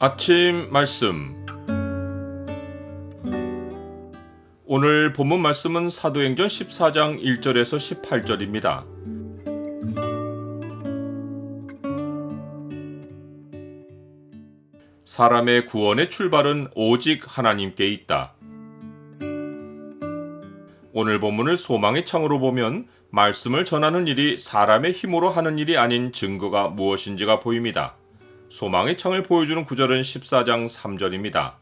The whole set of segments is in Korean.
아침 말씀. 오늘 본문 말씀은 사도행전 14장 1절에서 18절입니다. 사람의 구원의 출발은 오직 하나님께 있다. 오늘 본문을 소망의 창으로 보면 말씀을 전하는 일이 사람의 힘으로 하는 일이 아닌 증거가 무엇인지가 보입니다. 소망의 창을 보여주는 구절은 14장 3절입니다.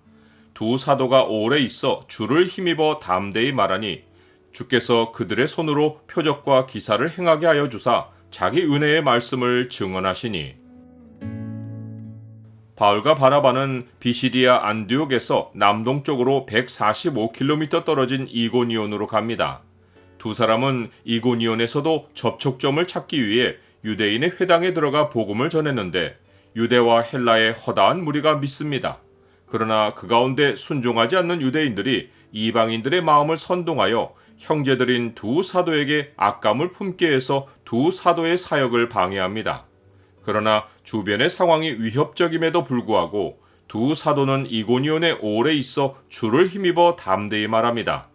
두 사도가 오래 있어 주를 힘입어 담대히 말하니 주께서 그들의 손으로 표적과 기사를 행하게 하여 주사 자기 은혜의 말씀을 증언하시니. 바울과 바나바는 비시디아 안디옥에서 남동쪽으로 145km 떨어진 이고니온으로 갑니다. 두 사람은 이고니온에서도 접촉점을 찾기 위해 유대인의 회당에 들어가 복음을 전했는데 유대와 헬라의 허다한 무리가 믿습니다. 그러나 그 가운데 순종하지 않는 유대인들이 이방인들의 마음을 선동하여 형제들인 두 사도에게 악감을 품게 해서 두 사도의 사역을 방해합니다. 그러나 주변의 상황이 위협적임에도 불구하고 두 사도는 이고니온에 오래 있어 주를 힘입어 담대히 말합니다.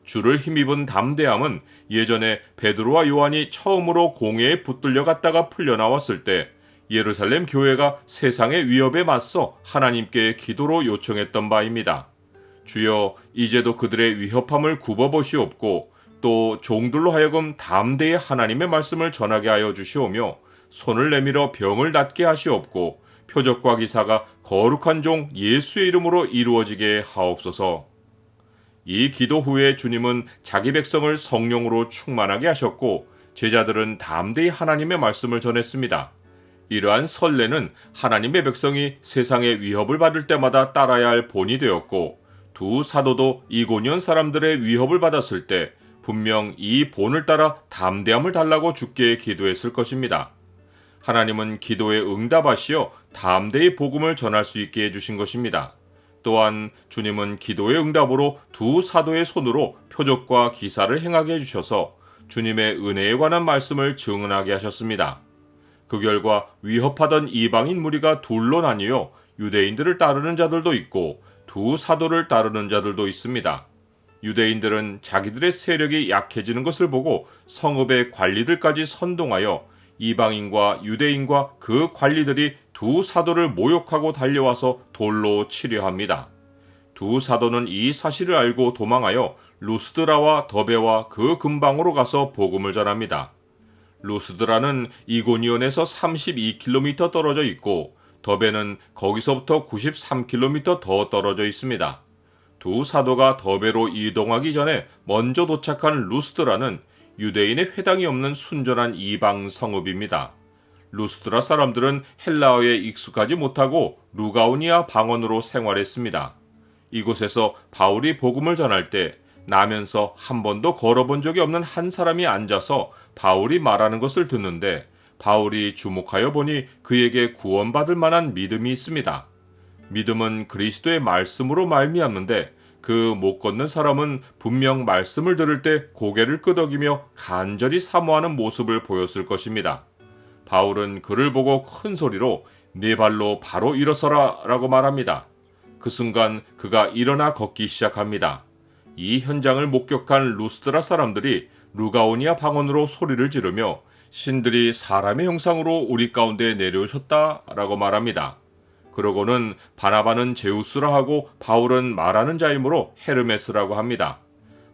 주를 힘입은 담대함은 예전에 베드로와 요한이 처음으로 공회에 붙들려 갔다가 풀려나왔을 때 예루살렘 교회가 세상의 위협에 맞서 하나님께 기도로 요청했던 바입니다. 주여, 이제도 그들의 위협함을 굽어보시옵고 또 종들로 하여금 담대히 하나님의 말씀을 전하게 하여 주시오며 손을 내밀어 병을 낫게 하시옵고 표적과 기사가 거룩한 종 예수의 이름으로 이루어지게 하옵소서. 이 기도 후에 주님은 자기 백성을 성령으로 충만하게 하셨고 제자들은 담대히 하나님의 말씀을 전했습니다. 이러한 선례는 하나님의 백성이 세상의 위협을 받을 때마다 따라야 할 본이 되었고 두 사도도 이고니온 사람들의 위협을 받았을 때 분명 이 본을 따라 담대함을 달라고 주께 기도했을 것입니다. 하나님은 기도에 응답하시어 담대히 복음을 전할 수 있게 해주신 것입니다. 또한 주님은 기도의 응답으로 두 사도의 손으로 표적과 기사를 행하게 해주셔서 주님의 은혜에 관한 말씀을 증언하게 하셨습니다. 그 결과 위협하던 이방인 무리가 둘로 나뉘어 유대인들을 따르는 자들도 있고 두 사도를 따르는 자들도 있습니다. 유대인들은 자기들의 세력이 약해지는 것을 보고 성읍의 관리들까지 선동하여 이방인과 유대인과 그 관리들이 두 사도를 모욕하고 달려와서 돌로 치려 합니다. 두 사도는 이 사실을 알고 도망하여 루스드라와 더베와 그 근방으로 가서 복음을 전합니다. 루스드라는 이고니온에서 32km 떨어져 있고 더베는 거기서부터 93km 더 떨어져 있습니다. 두 사도가 더베로 이동하기 전에 먼저 도착한 루스드라는 유대인의 회당이 없는 순전한 이방 성읍입니다. 루스드라 사람들은 헬라어에 익숙하지 못하고 루가오니아 방언으로 생활했습니다. 이곳에서 바울이 복음을 전할 때 나면서 한 번도 걸어본 적이 없는 한 사람이 앉아서 바울이 말하는 것을 듣는데 바울이 주목하여 보니 그에게 구원받을 만한 믿음이 있습니다. 믿음은 그리스도의 말씀으로 말미암는데 그 못 걷는 사람은 분명 말씀을 들을 때 고개를 끄덕이며 간절히 사모하는 모습을 보였을 것입니다. 바울은 그를 보고 큰 소리로 네 발로 바로 일어서라 라고 말합니다. 그 순간 그가 일어나 걷기 시작합니다. 이 현장을 목격한 루스드라 사람들이 루가오니아 방언으로 소리를 지르며 신들이 사람의 형상으로 우리 가운데 내려오셨다 라고 말합니다. 그러고는 바나바는 제우스라 하고 바울은 말하는 자이므로 헤르메스라고 합니다.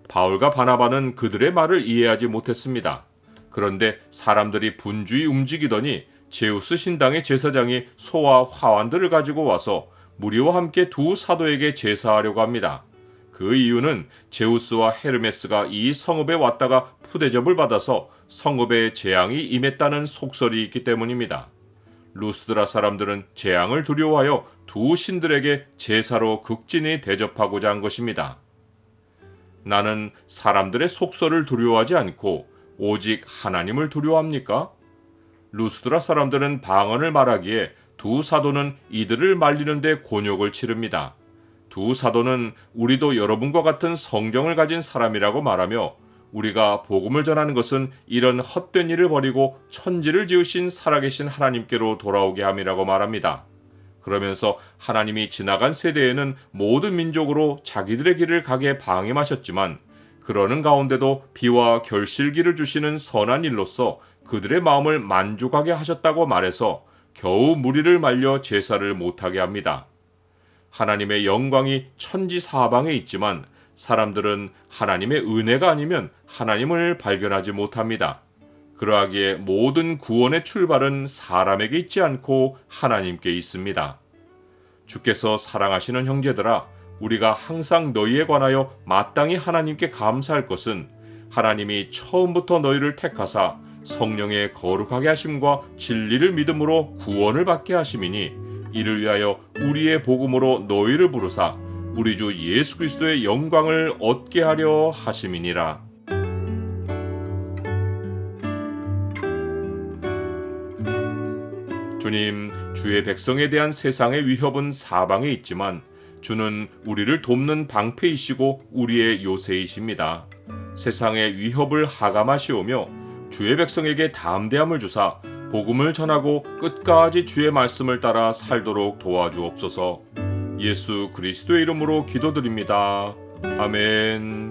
바울과 바나바는 그들의 말을 이해하지 못했습니다. 그런데 사람들이 분주히 움직이더니 제우스 신당의 제사장이 소와 화환들을 가지고 와서 무리와 함께 두 사도에게 제사하려고 합니다. 그 이유는 제우스와 헤르메스가 이 성읍에 왔다가 푸대접을 받아서 성읍에 재앙이 임했다는 속설이 있기 때문입니다. 루스드라 사람들은 재앙을 두려워하여 두 신들에게 제사로 극진히 대접하고자 한 것입니다. 나는 사람들의 속설을 두려워하지 않고 오직 하나님을 두려워합니까? 루스드라 사람들은 방언을 말하기에 두 사도는 이들을 말리는데 곤욕을 치릅니다. 두 사도는 우리도 여러분과 같은 성경을 가진 사람이라고 말하며 우리가 복음을 전하는 것은 이런 헛된 일을 버리고 천지를 지으신 살아계신 하나님께로 돌아오게 함이라고 말합니다. 그러면서 하나님이 지나간 세대에는 모든 민족으로 자기들의 길을 가게 방임하셨지만 그러는 가운데도 비와 결실기를 주시는 선한 일로서 그들의 마음을 만족하게 하셨다고 말해서 겨우 무리를 말려 제사를 못하게 합니다. 하나님의 영광이 천지 사방에 있지만 사람들은 하나님의 은혜가 아니면 하나님을 발견하지 못합니다. 그러하기에 모든 구원의 출발은 사람에게 있지 않고 하나님께 있습니다. 주께서 사랑하시는 형제들아, 우리가 항상 너희에 관하여 마땅히 하나님께 감사할 것은 하나님이 처음부터 너희를 택하사 성령의 거룩하게 하심과 진리를 믿음으로 구원을 받게 하심이니 이를 위하여 우리의 복음으로 너희를 부르사 우리 주 예수 그리스도의 영광을 얻게 하려 하심이니라. 주님, 주의 백성에 대한 세상의 위협은 사방에 있지만 주는 우리를 돕는 방패이시고 우리의 요새이십니다. 세상의 위협을 하감하시오며 주의 백성에게 담대함을 주사 복음을 전하고 끝까지 주의 말씀을 따라 살도록 도와주옵소서. 예수 그리스도의 이름으로 기도드립니다. 아멘.